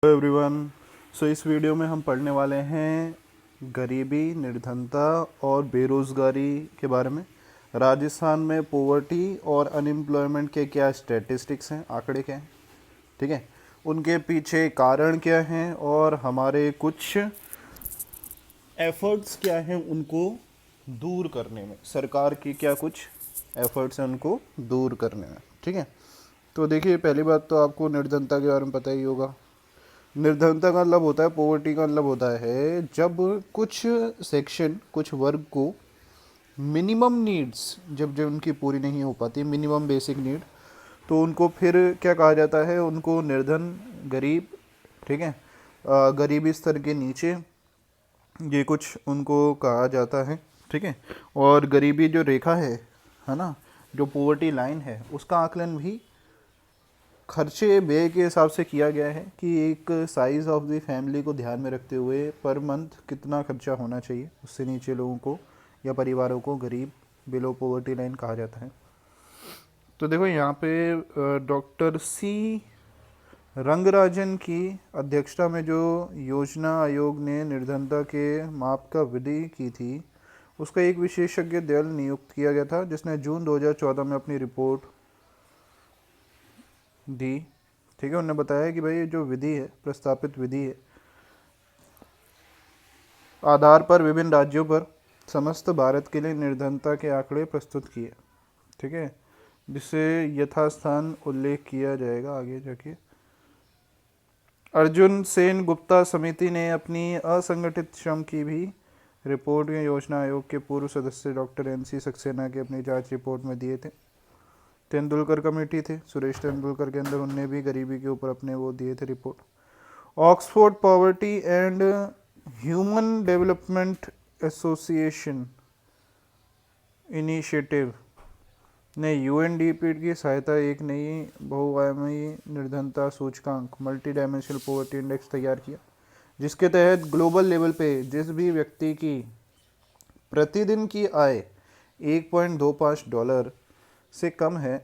Hello everyone. सो इस video में हम पढ़ने वाले हैं गरीबी, निर्धनता और बेरोज़गारी के बारे में। राजस्थान में पोवर्टी और अनएम्प्लॉयमेंट के क्या स्टैटिस्टिक्स हैं, आंकड़े क्या हैं, ठीक है, उनके पीछे कारण क्या हैं और हमारे कुछ एफर्ट्स क्या हैं उनको दूर करने में, सरकार की क्या कुछ एफर्ट्स हैं उनको दूर करने में, ठीक है। तो देखिए, पहली बात तो आपको निर्धनता के बारे में पता ही होगा। निर्धनता का मतलब होता है, पोवर्टी का मतलब होता है जब कुछ सेक्शन, कुछ वर्ग को मिनिमम नीड्स जब जब उनकी पूरी नहीं हो पाती, मिनिमम बेसिक नीड, तो उनको फिर क्या कहा जाता है, उनको निर्धन, गरीब, ठीक है, गरीबी स्तर के नीचे, ये कुछ उनको कहा जाता है, ठीक है। और गरीबी जो रेखा है ना, जो पोवर्टी लाइन है, उसका आकलन भी खर्चे व्यय के हिसाब से किया गया है कि एक साइज़ ऑफ द फैमिली को ध्यान में रखते हुए पर मंथ कितना खर्चा होना चाहिए, उससे नीचे लोगों को या परिवारों को गरीब, बिलो पॉवर्टी लाइन कहा जाता है। तो देखो यहाँ पे डॉक्टर सी रंगराजन की अध्यक्षता में जो योजना आयोग ने निर्धनता के माप का विधि की थी, उसका एक विशेषज्ञ दल नियुक्त किया गया था, जिसने जून 2014 में अपनी रिपोर्ट दी, ठीक है। उन्होंने बताया कि भाई ये जो विधि है, प्रस्तावित विधि है, आधार पर विभिन्न राज्यों पर समस्त भारत के लिए निर्धनता के आंकड़े प्रस्तुत किए, ठीक है, जिससे यथास्थान उल्लेख किया जाएगा आगे जाके। अर्जुन सेन गुप्ता समिति ने अपनी असंगठित श्रम की भी रिपोर्ट में योजना आयोग के पूर्व सदस्य डॉक्टर NC सक्सेना के अपनी जांच रिपोर्ट में दिए थे। तेंदुलकर कमेटी थे, सुरेश तेंदुलकर के अंदर, उनने भी गरीबी के ऊपर अपने वो दिए थे report. Oxford poverty and human development association initiative ने UNDP की सहायता एक नई बहुआयामी निर्धनता सूचकांक, मल्टी डायमेंशनल पॉवर्टी इंडेक्स तैयार किया, जिसके तहत ग्लोबल लेवल पे जिस भी व्यक्ति की प्रतिदिन की आय $1.25 से कम है,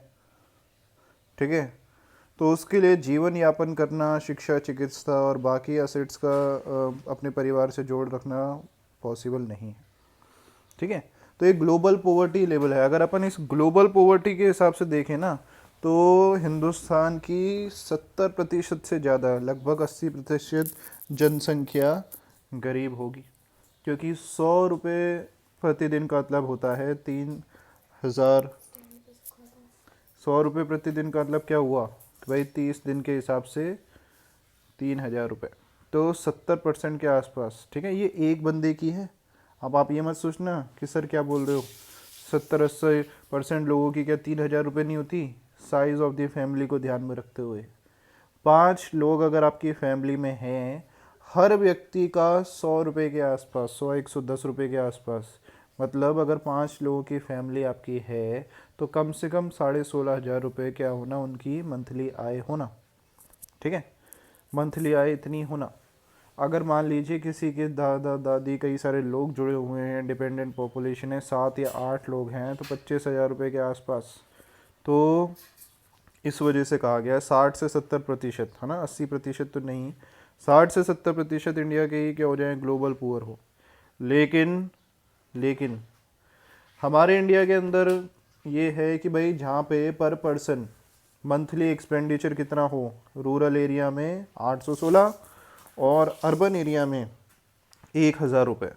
ठीक है, तो उसके लिए जीवन यापन करना, शिक्षा, चिकित्सा और बाकी असेट्स का अपने परिवार से जोड़ रखना पॉसिबल नहीं है, ठीक है। तो ये ग्लोबल पोवर्टी लेवल है। अगर अपन इस ग्लोबल पोवर्टी के हिसाब से देखें ना, तो हिंदुस्तान की 70% से ज़्यादा, लगभग 80% जनसंख्या गरीब होगी, क्योंकि 100 रुपये प्रतिदिन का मतलब होता है 3,000। 100 रुपये प्रतिदिन का मतलब क्या हुआ कि भाई 30 दिन के हिसाब से 3,000 रुपये, तो 70% के आसपास, ठीक है। ये एक बंदे की है। अब आप ये मत सोचना कि सर क्या बोल रहे हो, 70-80% लोगों की क्या 3,000 रुपये नहीं होती। साइज ऑफ द फैमिली को ध्यान में रखते हुए 5 लोग अगर आपकी फैमिली में हैं, हर व्यक्ति का 100 रुपये के आसपास, 100-110 रुपये के आसपास, मतलब अगर 5 लोगों की फैमिली आपकी है तो कम से कम 16,500 रुपये क्या होना, उनकी मंथली आय होना, ठीक है, मंथली आय इतनी होना। अगर मान लीजिए किसी के दादा दादी, कई सारे लोग जुड़े हुए हैं, डिपेंडेंट पॉपुलेशन है, 7 या 8 लोग हैं, तो 25,000 रुपये के आसपास। तो इस वजह से कहा गया है 60 से 70%, है ना, 80% तो नहीं, 60 से 70% इंडिया के ही क्या हो जाए, ग्लोबल पुअर हो। लेकिन लेकिन हमारे इंडिया के अंदर ये है कि भाई जहाँ पे पर पर्सन मंथली एक्सपेंडिचर कितना हो, रूरल एरिया में 816 और अर्बन एरिया में 1,000 रुपये,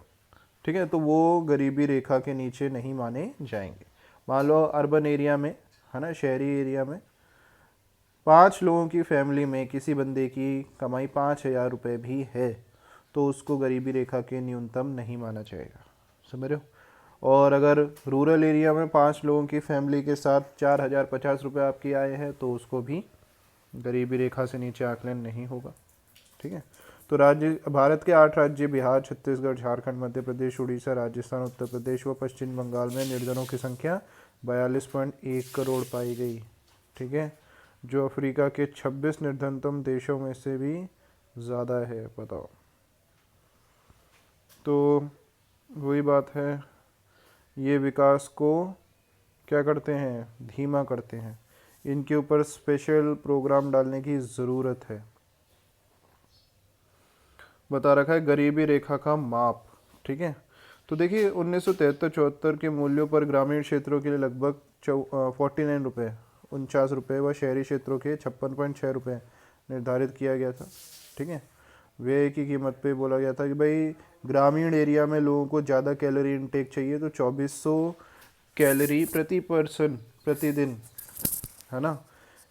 ठीक है, तो वो गरीबी रेखा के नीचे नहीं माने जाएंगे। मान लो अर्बन एरिया में, है ना, शहरी एरिया में 5 लोगों की फैमिली में किसी बंदे की कमाई 5,000 रुपये भी है, तो उसको गरीबी रेखा के न्यूनतम नहीं माना जाएगा, समझ रहे हो। और अगर रूरल एरिया में 5 लोगों की फैमिली के साथ 4,050 रुपये आपकी आय है, तो उसको भी गरीबी रेखा से नीचे आकलन नहीं होगा, ठीक है। तो राज्य, भारत के 8 राज्य बिहार, छत्तीसगढ़, झारखंड, मध्य प्रदेश, उड़ीसा, राजस्थान, उत्तर प्रदेश व पश्चिम बंगाल में निर्धनों की संख्या 42.1 करोड़ पाई गई, ठीक है, जो अफ्रीका के 26 निर्धनतम देशों में से भी ज़्यादा है, बताओ। तो वही बात है, ये विकास को क्या करते हैं, धीमा करते हैं। इनके ऊपर स्पेशल प्रोग्राम डालने की ज़रूरत है। बता रखा है गरीबी रेखा का माप। ठीक है, तो देखिए 1973-74 के मूल्यों पर ग्रामीण क्षेत्रों के लिए लगभग 49 रुपये 49 रुपये व शहरी क्षेत्रों के 56.6 रुपये निर्धारित किया गया था। ठीक है, व्यय की कीमत पे बोला गया था कि भाई ग्रामीण एरिया में लोगों को ज़्यादा कैलोरी इनटेक चाहिए, तो 2400 कैलोरी प्रति पर्सन प्रतिदिन, है ना,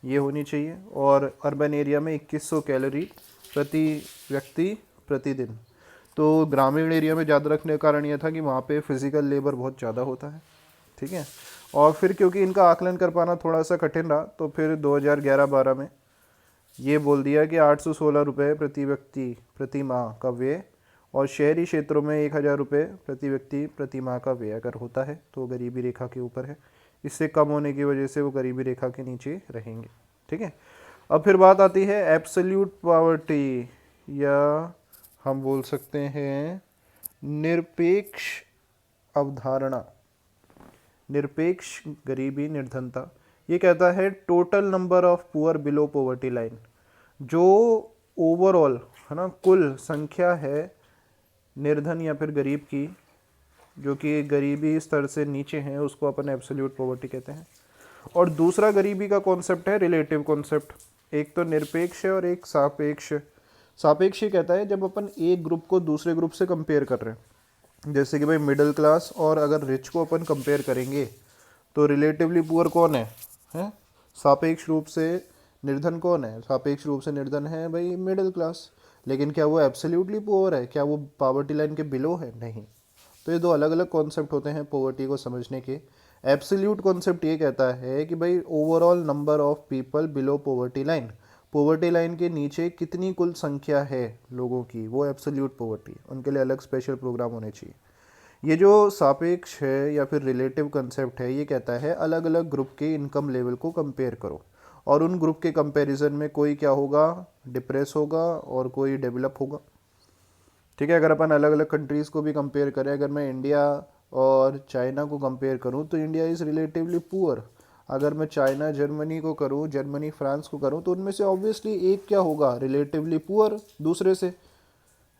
ये होनी चाहिए। और अर्बन एरिया में 2100 कैलोरी प्रति व्यक्ति प्रतिदिन। तो ग्रामीण एरिया में ज़्यादा रखने का कारण यह था कि वहाँ पे फिजिकल लेबर बहुत ज़्यादा होता है। ठीक है, और फिर क्योंकि इनका आकलन कर पाना थोड़ा सा कठिन रहा, तो फिर 2011-12 में ये बोल दिया कि 816 रुपये प्रति व्यक्ति प्रति माह का व्यय, और शहरी क्षेत्रों में 1000 रुपये प्रति व्यक्ति प्रति माह का व्यय अगर होता है तो गरीबी रेखा के ऊपर है। इससे कम होने की वजह से वो गरीबी रेखा के नीचे रहेंगे। ठीक है, अब फिर बात आती है एब्सोल्यूट पॉवर्टी, या हम बोल सकते हैं निरपेक्ष अवधारणा। निरपेक्ष गरीबी निर्धनता ये कहता है total number of poor below poverty line, जो ओवरऑल, है ना, कुल संख्या है निर्धन या फिर गरीब की, जो कि गरीबी स्तर से नीचे हैं, उसको अपन एब्सोल्यूट पॉवर्टी कहते हैं। और दूसरा गरीबी का कॉन्सेप्ट है रिलेटिव कॉन्सेप्ट। एक तो निरपेक्ष है और एक सापेक्ष। सापेक्ष ये कहता है जब अपन एक ग्रुप को दूसरे ग्रुप से कंपेयर कर रहे हैं, जैसे कि भाई मिडिल क्लास और अगर रिच को अपन कंपेयर करेंगे तो रिलेटिवली पुअर कौन है? सापेक्ष रूप से निर्धन कौन है? सापेक्ष रूप से निर्धन है भाई मिडिल क्लास। लेकिन क्या वो एब्सोल्युटली पुअर है? क्या वो पॉवर्टी लाइन के बिलो है? नहीं। तो ये दो अलग अलग कॉन्सेप्ट होते हैं पॉवर्टी को समझने के। एब्सोल्यूट कॉन्सेप्ट ये कहता है कि भाई overall number of people below poverty line, poverty line के नीचे कितनी कुल संख्या है लोगों की, वो एब्सोल्यूट पॉवर्टी। उनके लिए अलग स्पेशल प्रोग्राम होने चाहिए। ये जो सापेक्ष है या फिर रिलेटिव कंसेप्ट है, ये कहता है अलग अलग ग्रुप के इनकम लेवल को कंपेयर करो, और उन ग्रुप के कंपैरिजन में कोई क्या होगा, डिप्रेस होगा और कोई डेवलप होगा। ठीक है, अगर अपन अलग अलग कंट्रीज़ को भी कंपेयर करें, अगर मैं इंडिया और चाइना को कंपेयर करूं तो इंडिया इज़ रिलेटिवली पुअर। अगर मैं चाइना जर्मनी को करूं, जर्मनी फ्रांस को करूं, तो उनमें से ऑब्वियसली एक क्या होगा, रिलेटिवली पुअर दूसरे से,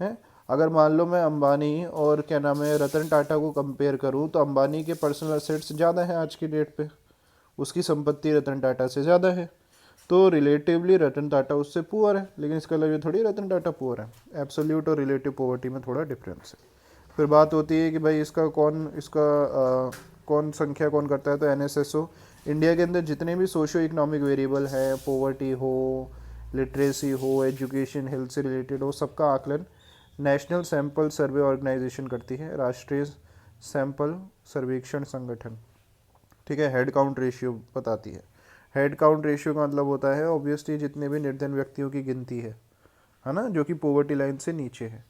है। अगर मान लो मैं अंबानी और क्या नाम है रतन टाटा को कंपेयर करूं, तो अंबानी के पर्सनल एसेट्स ज़्यादा हैं आज की डेट पे, उसकी संपत्ति रतन टाटा से ज़्यादा है, तो रिलेटिवली रतन टाटा उससे पुअर है। लेकिन इसका मतलब ये थोड़ी रतन टाटा पुअर है। एब्सोल्यूट और रिलेटिव पॉवर्टी में थोड़ा डिफरेंस है। फिर बात होती है कि भाई कौन संख्या कौन करता है, तो एनएसएसओ। इंडिया के अंदर जितने भी सोशो इकोनॉमिक वेरिएबल हैं, पॉवर्टी हो, लिटरेसी हो, एजुकेशन, हेल्थ से रिलेटेड हो, सबका आकलन नेशनल सैंपल सर्वे ऑर्गेनाइजेशन करती है, राष्ट्रीय सैंपल सर्वेक्षण संगठन। ठीक है, हेड काउंट रेशियो बताती है। हेड काउंट रेशियो का मतलब होता है ऑब्वियसली जितने भी निर्धन व्यक्तियों की गिनती है ना, जो कि पॉवर्टी लाइन से नीचे है।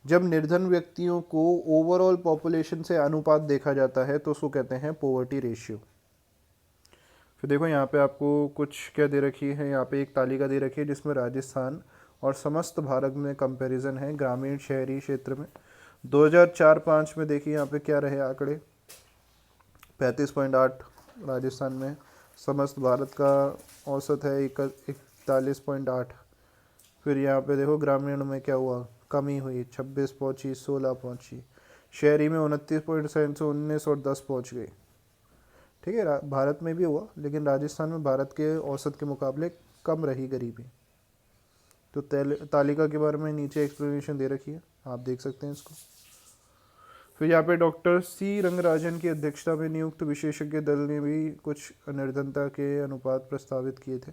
जब निर्धन व्यक्तियों को ओवरऑल पॉपुलेशन से अनुपात देखा जाता है तो उसको कहते हैं पॉवर्टी रेशियो। फिर देखो यहाँ पे आपको कुछ क्या दे रखी है, यहाँ पे एक तालिका दे रखी है जिसमें राजस्थान और समस्त भारत में कंपैरिजन है ग्रामीण शहरी क्षेत्र में। 2004-05 में देखिए यहाँ पे क्या रहे आंकड़े, 35.8 राजस्थान में, समस्त भारत का औसत है 41.8। फिर यहाँ पे देखो ग्रामीण में क्या हुआ, कमी हुई, 26 पहुँची, 16 पहुँची, शहरी में 29.7 से 19 और 10 पहुँच गई। ठीक है, भारत में भी हुआ, लेकिन राजस्थान में भारत के औसत के मुकाबले कम रही गरीबी। तो तालिका के बारे में नीचे एक्सप्लेनेशन दे रखी है, आप देख सकते हैं इसको। फिर यहाँ पे डॉक्टर सी रंगराजन की अध्यक्षता में नियुक्त विशेषज्ञ दल ने भी कुछ निर्धनता के अनुपात प्रस्तावित किए थे।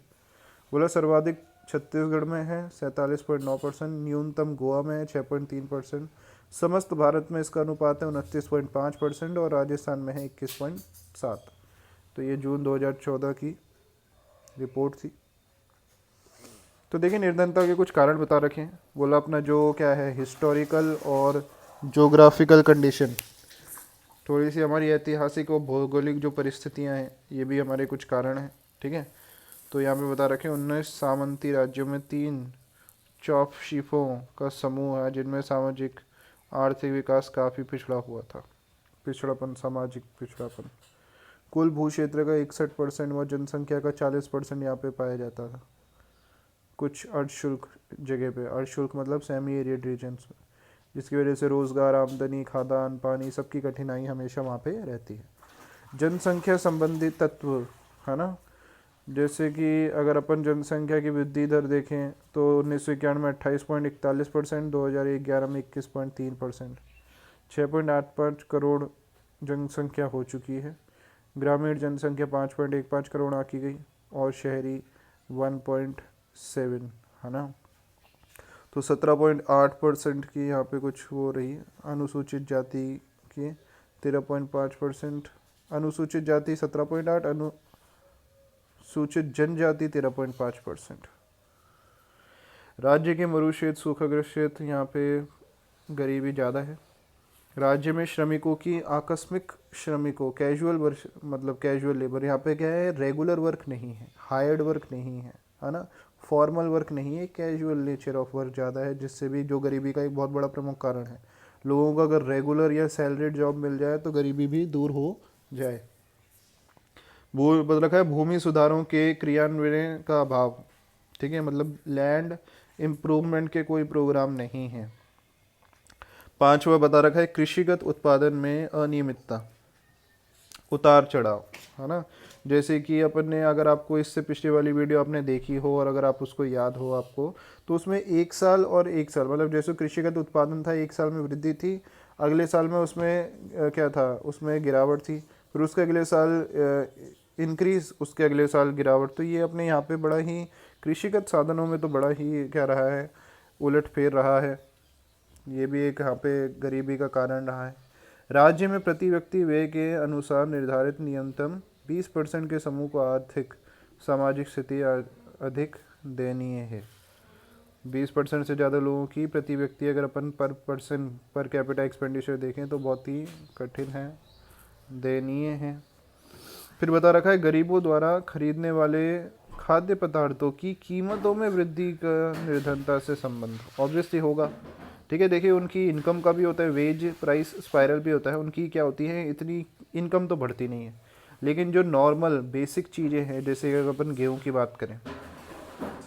बोला सर्वाधिक छत्तीसगढ़ में है 47.9%, न्यूनतम गोवा में है 6.3%, समस्त भारत में इसका अनुपात है 29.5% और राजस्थान में है 21.7। तो ये जून 2014 की रिपोर्ट थी। तो देखिए निर्धनता के कुछ कारण बता रखे हैं। बोला अपना जो क्या है हिस्टोरिकल और जोग्राफिकल कंडीशन, थोड़ी सी हमारी ऐतिहासिक और भौगोलिक जो परिस्थितियां हैं, ये भी हमारे कुछ कारण हैं। ठीक है, तो यहाँ पे बता रखे 19 सामंती राज्यों में 3 चौपशिफों का समूह है जिनमें सामाजिक आर्थिक विकास काफ़ी पिछड़ा हुआ था। पिछड़ापन, सामाजिक पिछड़ापन। कुल भू क्षेत्र का 61% व जनसंख्या का 40% यहाँ पे पाया जाता था। कुछ अर्धशुल्क जगह पे, अर्धशुल्क मतलब सेमी एरिड रीजन्स में, जिसकी वजह से रोज़गार, आमदनी, खाद्यान्न, पानी सबकी कठिनाई हमेशा वहाँ पे रहती है। जनसंख्या संबंधी तत्व, है ना, जैसे कि अगर अपन जनसंख्या की वृद्धि दर देखें तो 1991 में 28.41%, 2011 में 21.3%, 6.85 करोड़ जनसंख्या हो चुकी है। ग्रामीण जनसंख्या 5.15 करोड़ आकी गई और शहरी 1.7, है ना। तो 17.8% की यहाँ पे कुछ हो रही है। अनुसूचित जाति की 13.5%, अनुसूचित जाति 17.8, अनुसूचित जनजाति 13.5%। राज्य के मरुक्षेत्र, सूखाग्रस्त क्षेत्र, यहाँ पे गरीबी ज़्यादा है। राज्य में श्रमिकों की आकस्मिक श्रमिकों, कैजुअल वर्क मतलब कैजुअल लेबर, यहाँ पे क्या है, रेगुलर वर्क नहीं है, हायर्ड वर्क नहीं है ना, फॉर्मल वर्क नहीं है, कैजुअल नेचर ऑफ वर्क ज़्यादा है, जिससे भी जो गरीबी का एक बहुत बड़ा प्रमुख कारण है। लोगों को अगर रेगुलर या सैलरीड जॉब मिल जाए तो गरीबी भी दूर हो जाए। बता रखा है भूमि सुधारों के क्रियान्वयन का अभाव, ठीक है, मतलब लैंड इम्प्रूवमेंट के कोई प्रोग्राम नहीं है। 5वां बता रखा है कृषिगत उत्पादन में अनियमितता, उतार चढ़ाव, है ना। जैसे कि अपन ने, अगर आपको इससे पिछली वाली वीडियो आपने देखी हो और अगर आप उसको याद हो आपको, तो उसमें एक साल और एक साल, मतलब जैसे कृषिगत उत्पादन था एक साल में वृद्धि थी, अगले साल में उसमें क्या था, उसमें गिरावट थी, फिर उसके अगले साल इंक्रीज, उसके अगले साल गिरावट। तो ये अपने यहाँ पे बड़ा ही कृषिगत साधनों में तो बड़ा ही क्या रहा है, उलट फेर रहा है। ये भी एक यहाँ पे गरीबी का कारण रहा है। राज्य में प्रति व्यक्ति व्यय के अनुसार निर्धारित न्यूनतम 20% के समूह को आर्थिक सामाजिक स्थिति अधिक दयनीय है। 20% से ज़्यादा लोगों की प्रति व्यक्ति अगर अपन पर पर्सन पर कैपिटा एक्सपेंडिचर देखें तो बहुत ही कठिन है, दयनीय है। फिर बता रखा है गरीबों द्वारा खरीदने वाले खाद्य पदार्थों की कीमतों में वृद्धि का निर्धनता से संबंध, ऑब्वियसली होगा, ठीक है। देखिए उनकी इनकम का भी होता है, वेज प्राइस स्पाइरल भी होता है, उनकी क्या होती है, इतनी इनकम तो बढ़ती नहीं है, लेकिन जो नॉर्मल बेसिक चीज़ें हैं, जैसे अगर अपन गेहूं की बात करें,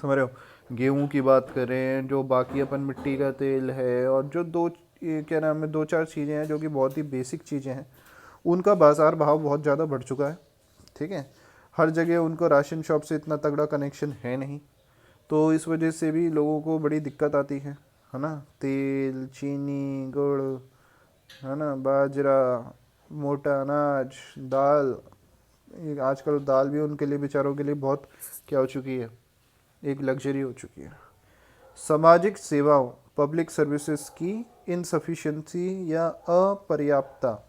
समझ रहे हो, गेहूं की बात करें, जो बाकी अपन मिट्टी का तेल है, और जो क्या नाम है, 2-4 चीज़ें हैं जो कि बहुत ही बेसिक चीज़ें हैं, उनका बाज़ार भाव बहुत ज़्यादा बढ़ चुका है, ठीक है। हर जगह उनको राशन शॉप से इतना तगड़ा कनेक्शन है नहीं, तो इस वजह से भी लोगों को बड़ी दिक्कत आती है ना। तेल, चीनी, गुड़, है ना, बाजरा, मोटा अनाज, दाल, आजकल दाल भी उनके लिए, बेचारों के लिए बहुत क्या हो चुकी है, एक लग्जरी हो चुकी है। सामाजिक सेवाओं, पब्लिक सर्विसेज की इनसफिशिएंसी या अपर्याप्तता,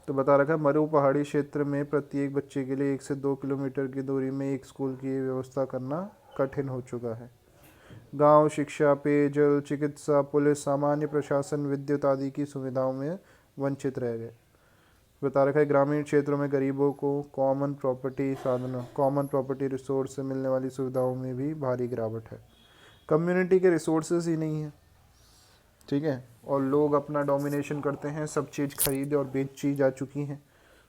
तो बता रखा है मरु पहाड़ी क्षेत्र में प्रत्येक बच्चे के लिए 1 से 2 किलोमीटर की दूरी में एक स्कूल की व्यवस्था करना कठिन हो चुका है। गांव शिक्षा, पेयजल, चिकित्सा, पुलिस, सामान्य प्रशासन, विद्युत आदि की सुविधाओं में वंचित रह गए। बता रखा है ग्रामीण क्षेत्रों में गरीबों को कॉमन प्रॉपर्टी साधनों, कॉमन प्रॉपर्टी रिसोर्स से मिलने वाली सुविधाओं में भी भारी गिरावट है। कम्युनिटी के रिसोर्सेज ही नहीं है, ठीक है, और लोग अपना डोमिनेशन करते हैं, सब चीज़ खरीद और बेची जा चुकी हैं,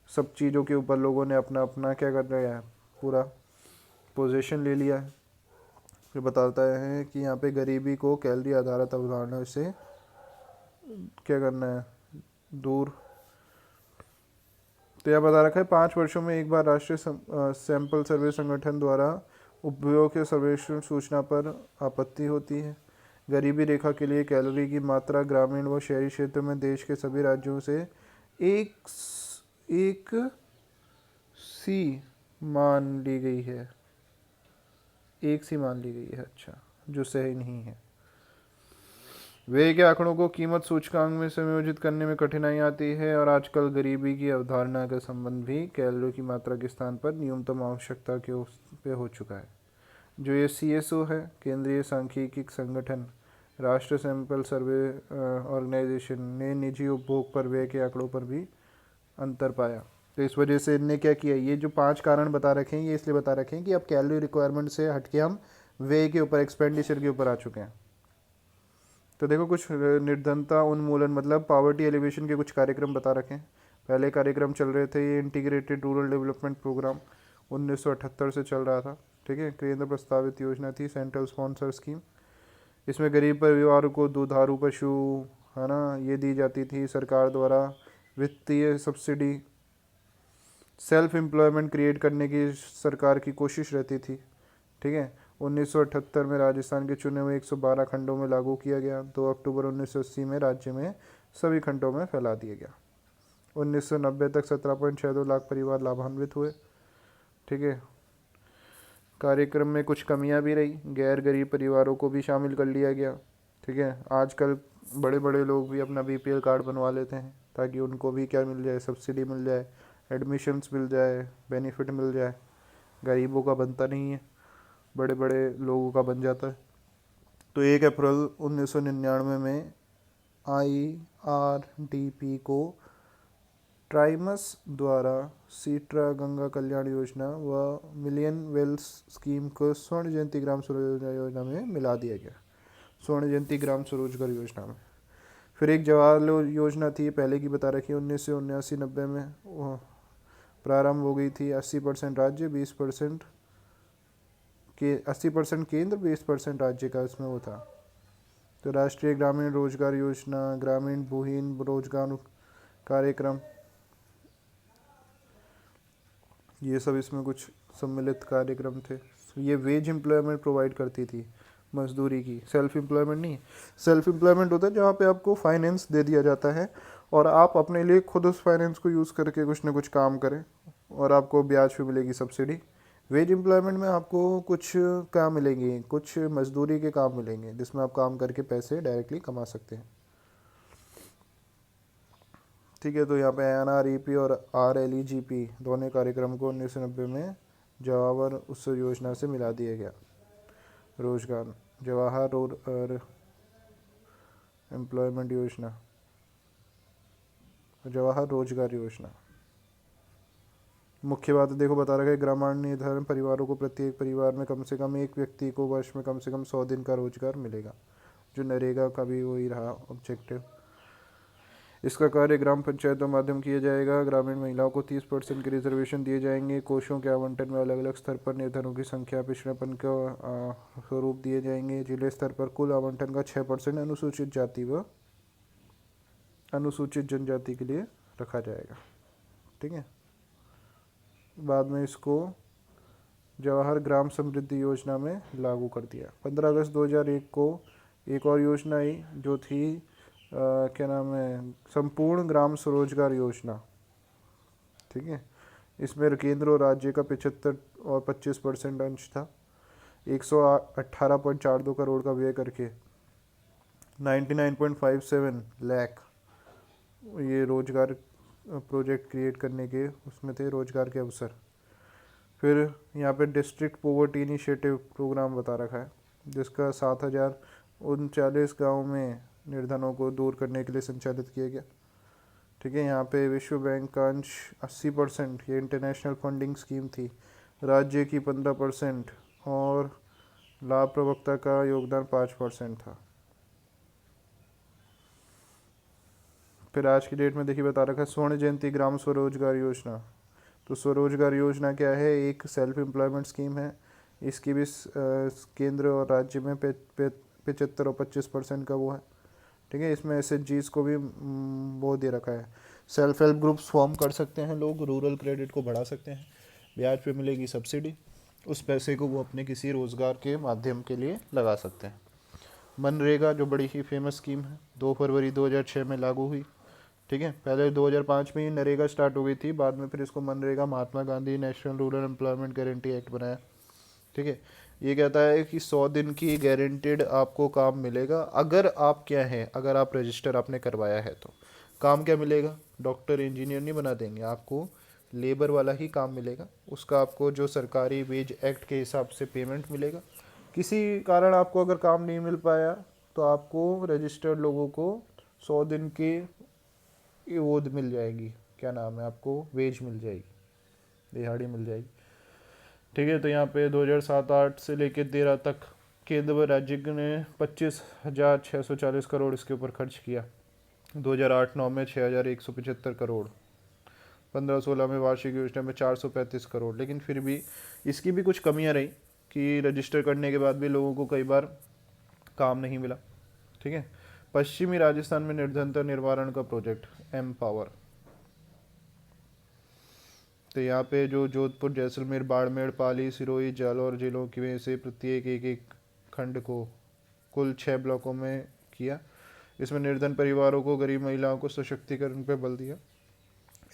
सब चीज़ों के ऊपर लोगों ने अपना अपना क्या कर रहा है, पूरा पोजीशन ले लिया है। फिर बताता है कि यहाँ पे गरीबी को कैलोरी आधारित अवधारणा से क्या करना है, दूर। तो यह बता रखा है 5 वर्षों में एक बार राष्ट्रीय सैंपल सर्वे संगठन द्वारा उपभोग के सर्वेक्षण सूचना पर आपत्ति होती है। गरीबी रेखा के लिए कैलोरी की मात्रा ग्रामीण व शहरी क्षेत्र में देश के सभी राज्यों से एक सी मान ली गई है, एक सी मान ली गई है, अच्छा, जो सही नहीं है। व्यय के आंकड़ों को कीमत सूचकांक में समायोजित करने में कठिनाई आती है और आजकल गरीबी की अवधारणा का संबंध भी कैलोरी की मात्रा के स्थान पर न्यूनतम आवश्यकता के पे हो चुका है। जो ये CSO है, केंद्रीय सांख्यिकी संगठन, राष्ट्रीय सैंपल सर्वे ऑर्गेनाइजेशन ने निजी उपभोग पर व्यय के आंकड़ों पर भी अंतर पाया। तो इस वजह से इनने क्या किया, ये जो 5 कारण बता रखे हैं ये इसलिए बता रखे हैं कि अब कैलोरी रिक्वायरमेंट से हटके हम व्यय के ऊपर, एक्सपेंडिचर के ऊपर आ चुके हैं। तो देखो कुछ निर्धनता उन्मूलन मतलब पावर्टी एलिवेशन के कुछ कार्यक्रम बता रखे हैं। पहले कार्यक्रम चल रहे थे ये इंटीग्रेटेड रूरल डेवलपमेंट प्रोग्राम 1978 से चल रहा था, ठीक है, केंद्र प्रस्तावित योजना थी, सेंट्रल स्पॉन्सर स्कीम। इसमें गरीब परिवारों को दुधारू पशु, है ना, ये दी जाती थी सरकार द्वारा, वित्तीय सब्सिडी, सेल्फ एम्प्लॉयमेंट क्रिएट करने की सरकार की कोशिश रहती थी। ठीक है, 1978 में राजस्थान के चुने हुए 112 खंडों में लागू किया गया। 2 अक्टूबर 1980 में राज्य में सभी खंडों में फैला दिया गया। 1990 तक 17.62 लाख परिवार लाभान्वित हुए। ठीक है, कार्यक्रम में कुछ कमियां भी रही, गैर गरीब परिवारों को भी शामिल कर लिया गया। ठीक है, आजकल बड़े बड़े लोग भी अपना बीपीएल कार्ड बनवा लेते हैं ताकि उनको भी क्या मिल जाए, सब्सिडी मिल जाए, एडमिशन्स मिल जाए, बेनिफिट मिल जाए। गरीबों का बनता नहीं है, बड़े बड़े लोगों का बन जाता है। तो 1 अप्रैल 1999 में IRDP को ट्राइमस द्वारा सीट्रा गंगा कल्याण योजना व मिलियन वेल्स स्कीम को स्वर्ण जयंती ग्राम स्वरोजगार योजना में मिला दिया गया, स्वर्ण जयंती ग्राम स्वरोजगार योजना में। फिर एक जवाहर योजना थी, पहले की बता रखी है, 1979-90 में प्रारंभ हो गई थी। 80% राज्य, 20% के 80% केंद्र, 20% राज्य का इसमें वो था। तो राष्ट्रीय ग्रामीण रोजगार योजना, ग्रामीण भूहीन रोजगार कार्यक्रम, ये सब इसमें कुछ सम्मिलित कार्यक्रम थे। ये वेज एम्प्लॉयमेंट प्रोवाइड करती थी, मजदूरी की, सेल्फ एम्प्लॉयमेंट नहीं। सेल्फ एम्प्लॉयमेंट होता है जहाँ पे आपको फाइनेंस दे दिया जाता है और आप अपने लिए खुद उस फाइनेंस को यूज़ करके कुछ ना कुछ काम करें और आपको ब्याज पे मिलेगी सब्सिडी। वेज एम्प्लॉयमेंट में आपको कुछ काम मिलेंगे, कुछ मजदूरी के काम मिलेंगे जिसमें आप काम करके पैसे डायरेक्टली कमा सकते हैं। ठीक है, तो यहाँ पे NREP और RLEGP दोनों कार्यक्रम को 1990 में जवाहर उस योजना से मिला दिया गया। रोजगार, जवाहर एम्प्लॉयमेंट योजना, जवाहर रोजगार योजना। मुख्य बात देखो बता रखा है, ग्रामीण निर्धन परिवारों को प्रत्येक परिवार में कम से कम एक व्यक्ति को वर्ष में कम से कम 100 दिन का रोजगार मिलेगा, जो नरेगा का भी वही रहा ऑब्जेक्टिव। इसका कार्य ग्राम पंचायतों माध्यम किया जाएगा। ग्रामीण महिलाओं को 30% के रिजर्वेशन दिए जाएंगे। कोषों के आवंटन में अलग अलग स्तर पर निर्धनों की संख्या, पिछड़ेपन का स्वरूप दिए जाएंगे। जिले स्तर पर कुल आवंटन का 6% अनुसूचित जाति व अनुसूचित जनजाति के लिए रखा जाएगा। ठीक है, बाद में इसको जवाहर ग्राम समृद्धि योजना में लागू कर दिया। 15 अगस्त 2001 को एक और योजना आई जो थी क्या नाम है, संपूर्ण ग्राम स्वरोजगार योजना। ठीक है, इसमें केंद्र और राज्य का 75 और 25% अंश था। 118.42 करोड़ का व्यय करके 99.57 लाख ये रोजगार प्रोजेक्ट क्रिएट करने के उसमें थे, रोजगार के अवसर। फिर यहाँ पे डिस्ट्रिक्ट पोवर्टी इनिशिएटिव प्रोग्राम बता रखा है, जिसका 7,039 गाँव में निर्धनों को दूर करने के लिए संचालित किया गया। ठीक है, यहाँ पे विश्व बैंक का अंश 80%, ये इंटरनेशनल फंडिंग स्कीम थी। राज्य की 15% और लाभ प्रवक्ता का योगदान 5% था। फिर आज की डेट में देखिए बता रखा है स्वर्ण जयंती ग्राम स्वरोजगार योजना। तो स्वरोजगार योजना क्या है, एक सेल्फ एम्प्लॉयमेंट स्कीम है। इसकी भी केंद्र और राज्य में 75 और 25% का वो है। ठीक है, इसमें SHGs को भी वो दे रखा है, सेल्फ हेल्प ग्रुप्स फॉर्म कर सकते हैं लोग, रूरल क्रेडिट को बढ़ा सकते हैं, ब्याज पे मिलेगी सब्सिडी, उस पैसे को वो अपने किसी रोज़गार के माध्यम के लिए लगा सकते हैं। मनरेगा जो बड़ी ही फेमस स्कीम है, 2 फरवरी 2006 में लागू हुई। ठीक है, पहले 2005 में ही नरेगा स्टार्ट हो गई थी, बाद में फिर इसको MNREGA Mahatma Gandhi National Rural Employment Guarantee Act बनाया। ठीक है, ये कहता है कि 100 दिन की गारंटेड आपको काम मिलेगा अगर आप क्या है, अगर आप रजिस्टर आपने करवाया है तो। काम क्या मिलेगा, डॉक्टर इंजीनियर नहीं बना देंगे आपको, लेबर वाला ही काम मिलेगा। उसका आपको जो सरकारी वेज एक्ट के हिसाब से पेमेंट मिलेगा। किसी कारण आपको अगर काम नहीं मिल पाया तो आपको रजिस्टर्ड लोगों को 100 दिन की वो मिल जाएगी, क्या नाम है, आपको वेज मिल जाएगी, दिहाड़ी मिल जाएगी। ठीक है, तो यहाँ पे 2007-08 से लेकर 13 तक केंद्र व राज्य ने 25,640 करोड़ इसके ऊपर खर्च किया। 2008-09 में 6,175 करोड़, 15-16 में वार्षिक योजना में 435 करोड़। लेकिन फिर भी इसकी भी कुछ कमियां रही। कि रजिस्टर करने के बाद भी लोगों को कई बार काम नहीं मिला। ठीक है। पश्चिमी राजस्थान में निर्धनता निवारण का प्रोजेक्ट एम पावर। तो यहाँ पे जो जोधपुर, जैसलमेर, बाड़मेर, पाली, सिरोही, जालौर जिलों की में से प्रत्येक एक एक खंड को कुल 6 ब्लॉकों में किया। इसमें निर्धन परिवारों को, गरीब महिलाओं को सशक्तिकरण पे बल दिया,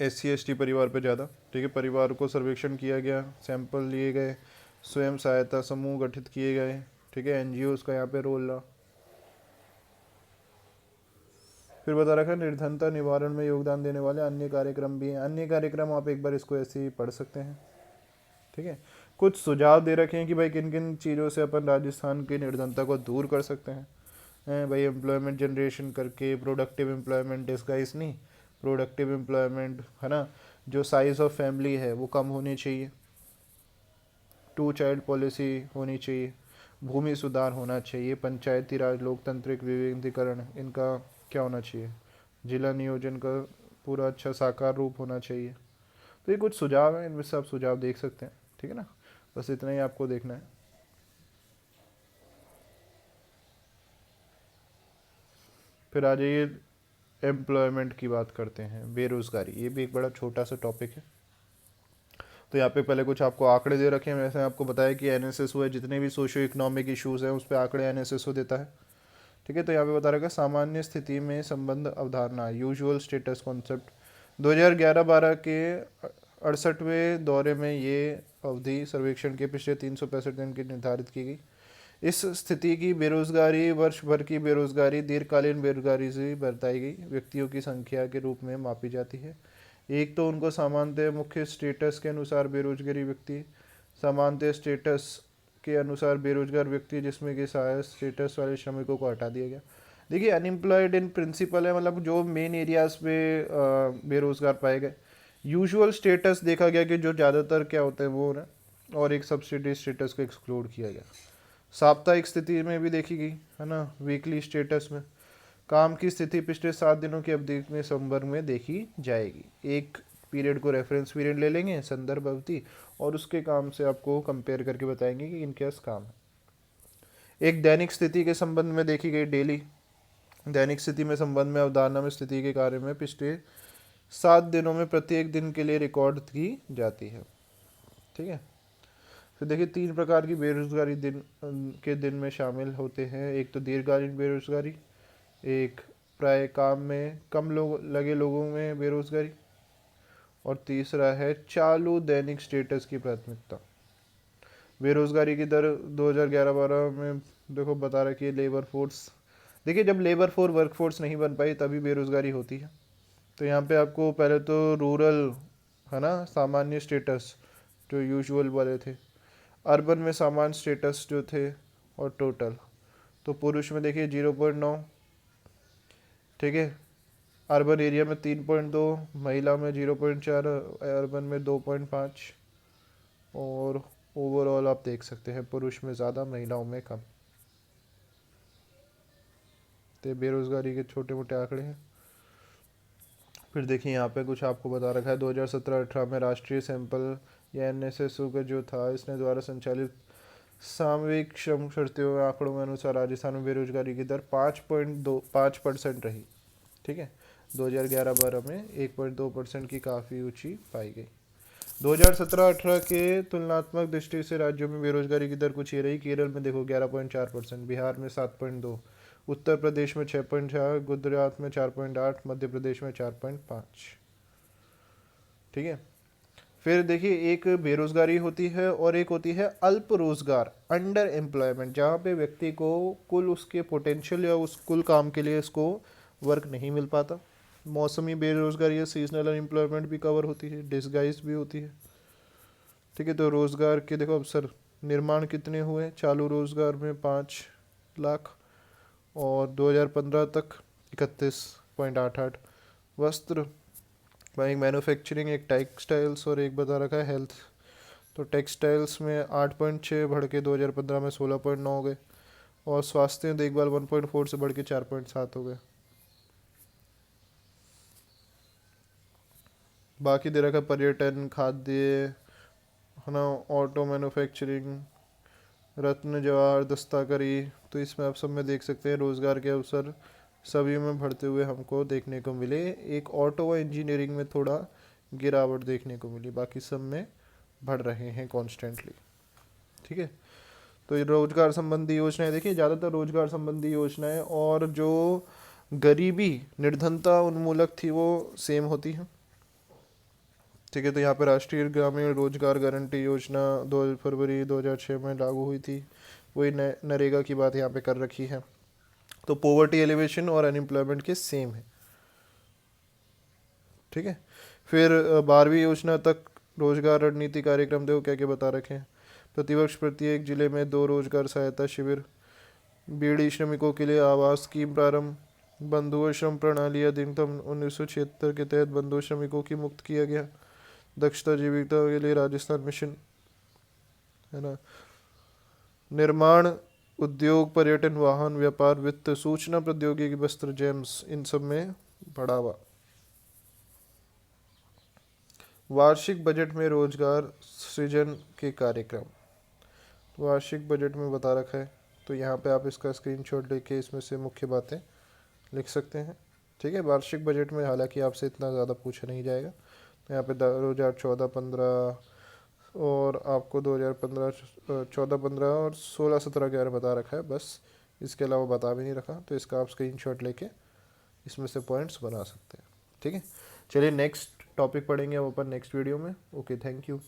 SC ST परिवार पे ज़्यादा। ठीक है। परिवार को सर्वेक्षण किया गया, सैंपल लिए गए, स्वयं सहायता समूह गठित किए गए। ठीक है। NGOs का यहाँ पे रोल रहा। फिर बता रखा निर्धनता निवारण में योगदान देने वाले अन्य कार्यक्रम भी हैं। अन्य कार्यक्रम आप एक बार इसको ऐसे ही पढ़ सकते हैं। ठीक है। कुछ सुझाव दे रखे हैं कि भाई किन किन चीज़ों से अपन राजस्थान की निर्धनता को दूर कर सकते हैं। भाई एम्प्लॉयमेंट जनरेशन करके, प्रोडक्टिव एम्प्लॉयमेंट, डिस्गाइज नहीं, प्रोडक्टिव एम्प्लॉयमेंट, है ना। जो साइज ऑफ फैमिली है वो कम होनी चाहिए, 2 चाइल्ड पॉलिसी होनी चाहिए, भूमि सुधार होना चाहिए, पंचायती राज, लोकतांत्रिक विविधीकरण, इनका क्या होना चाहिए, जिला नियोजन का पूरा अच्छा साकार रूप होना चाहिए। तो ये कुछ सुझाव हैं, इनमें से आप सुझाव देख सकते हैं। ठीक है ना। बस इतना ही आपको देखना है। फिर आ जाइए एम्प्लॉयमेंट की बात करते हैं। बेरोज़गारी, ये भी एक बड़ा छोटा सा टॉपिक है। तो यहाँ पे पहले कुछ आपको आंकड़े दे रखे हैं। वैसे आपको बताया कि NSSO है, जितने भी सोशियो इकोनॉमिक इश्यूज़ हैं उस पर आंकड़े NSSO देता है। ठीक है। तो यहाँ पे बता रखा है सामान्य स्थिति में संबंध अवधारणा, यूजुअल स्टेटस कॉन्सेप्ट। 2011-12 के 68वें दौरे में ये अवधि सर्वेक्षण के पिछले 365 दिन की निर्धारित की गई। इस स्थिति की बेरोजगारी वर्ष भर की बेरोजगारी, दीर्घकालीन बेरोजगारी से बताई गई व्यक्तियों की संख्या के रूप में मापी जाती है। एक तो उनको सामान्य मुख्य स्टेटस के अनुसार बेरोजगारी व्यक्ति, सामान्य स्टेटस के अनुसार बेरोजगार व्यक्ति, जिसमें कि सहायक स्टेटस वाले श्रमिकों को हटा दिया गया। देखिए अनएम्प्लॉयड इन प्रिंसिपल है, मतलब जो मेन एरियाज पे बेरोजगार पाए गए। यूजुअल स्टेटस देखा गया कि जो ज़्यादातर क्या होता है वो ना, और एक सब्सिडी स्टेटस को एक्सक्लूड किया गया। साप्ताहिक स्थिति में भी देखी गई, है ना। वीकली स्टेटस में काम की स्थिति पिछले 7 दिनों की अवधि में संवर्ग में देखी जाएगी। एक पीरियड को रेफरेंस पीरियड ले लेंगे, संदर्भ अवधि, और उसके काम से आपको कंपेयर करके बताएंगे कि इनके पास काम है। एक दैनिक स्थिति के संबंध में देखी गई डेली। दैनिक स्थिति में संबंध में अवधारणा में स्थिति के कार्य में पिछले 7 दिनों में प्रत्येक दिन के लिए रिकॉर्ड की जाती है। ठीक है। फिर देखिए 3 प्रकार की बेरोजगारी दिन में शामिल होते हैं। एक तो दीर्घकालीन बेरोजगारी, एक प्राय काम में कम लोग लगे लोगों में बेरोजगारी, और तीसरा है चालू दैनिक स्टेटस की प्राथमिकता। बेरोजगारी की दर 2011-12 में देखो बता रखी है। लेबर फोर्स, देखिए जब लेबर फोर्स वर्कफोर्स नहीं बन पाई तभी बेरोजगारी होती है। तो यहाँ पे आपको पहले तो रूरल, है ना, सामान्य स्टेटस जो यूजुअल वाले थे, अर्बन में सामान्य स्टेटस जो थे, और टोटल। तो पुरुष में देखिए 0.9, ठीक है, अर्बन एरिया में 3.2, महिला में 0.4, अर्बन में 2.5, और ओवरऑल आप देख सकते हैं पुरुष में ज़्यादा, महिलाओं में कम। तो बेरोजगारी के छोटे मोटे आंकड़े हैं। फिर देखिए यहाँ पे कुछ आपको बता रखा है। 2017-18 में राष्ट्रीय सैंपल या NSSO का जो था, इसने द्वारा संचालित सामयिक श्रम शर्तियों आंकड़ों के अनुसार राजस्थान में बेरोजगारी की दर 5.25% रही। ठीक है। 2011-12 में 1.2% की काफ़ी ऊंची पाई गई। 2017-18 के तुलनात्मक दृष्टि से राज्यों में बेरोजगारी की दर कुछ ये रही। केरल में देखो 11.4%, बिहार में 7.2, उत्तर प्रदेश में 6.4, गुजरात में 4.8, मध्य प्रदेश में 4.5। ठीक है। फिर देखिए एक बेरोजगारी होती है और एक होती है अल्प रोजगार, अंडर एम्प्लॉयमेंट, जहाँ पे व्यक्ति को कुल उसके पोटेंशियल या उस कुल काम के लिए इसको वर्क नहीं मिल पाता। मौसमी बेरोजगारी या सीजनल अनएम्प्लॉयमेंट भी कवर होती है, डिस्गाइज भी होती है। ठीक है। तो रोजगार के देखो अवसर, निर्माण कितने हुए चालू रोजगार में, 5 लाख, और 2015 तक 31.88। वस्त्र, एक मैन्युफैक्चरिंग, एक टेक्सटाइल्स, और एक बता रखा है हेल्थ। तो टेक्सटाइल्स में 8.6 बढ़ के 2015 में 16.9 हो गए, और स्वास्थ्य देखभाल 1.4 से बढ़ के 4.7 हो गए। बाकी दे रखा पर्यटन, खाद्य, है ना, ऑटो मैन्युफैक्चरिंग, रत्न जवाहर दस्तकारी, तो इसमें आप सब में देख सकते हैं रोजगार के अवसर सभी में बढ़ते हुए हमको देखने को मिले। एक ऑटो व इंजीनियरिंग में थोड़ा गिरावट देखने को मिली, बाकी सब में बढ़ रहे हैं कॉन्स्टेंटली। ठीक है, तो ये रोजगार संबंधी योजनाएं देखिए, ज़्यादातर रोजगार संबंधी योजनाएं और जो गरीबी निर्धनता उन्मूलक थी वो सेम होती है। ठीक है, तो यहाँ पे राष्ट्रीय ग्रामीण रोजगार गारंटी योजना 2 फरवरी 2006 में लागू हुई थी, वही नरेगा की बात यहाँ पे कर रखी है। तो पोवर्टी एलिवेशन और अनएम्प्लॉयमेंट के सेम है। ठीक है, फिर 12वीं योजना तक रोजगार रणनीति कार्यक्रम देखो क्या क्या बता रखे हैं। प्रतिवर्ष प्रत्येक जिले में 2 रोजगार सहायता शिविर, बीड़ी श्रमिकों के लिए आवास स्कीम प्रारंभ, बंधुआ श्रम प्रणाली अधिनियम 1976 के तहत बंधुआ श्रमिकों की मुक्त किया गया, दक्षता जीविका के लिए राजस्थान मिशन, है ना, निर्माण उद्योग पर्यटन वाहन व्यापार वित्त सूचना प्रौद्योगिकी वस्त्र जेम्स, इन सब में बढ़ावा। वार्षिक बजट में रोजगार सृजन के कार्यक्रम, वार्षिक बजट में बता रखा है, तो यहाँ पे आप इसका स्क्रीनशॉट लेके इसमें से मुख्य बातें लिख सकते हैं। ठीक है, वार्षिक बजट में हालांकि आपसे इतना ज़्यादा पूछा नहीं जाएगा, तो यहाँ पे 2014-15 और आपको 2015 14-15 और 16-17 के बारे में बता रखा है, बस इसके अलावा बता भी नहीं रखा, तो इसका आप स्क्रीनशॉट लेके इसमें से पॉइंट्स बना सकते हैं। ठीक है, चलिए नेक्स्ट टॉपिक पढ़ेंगे हम अपन नेक्स्ट वीडियो में। Okay, thank you.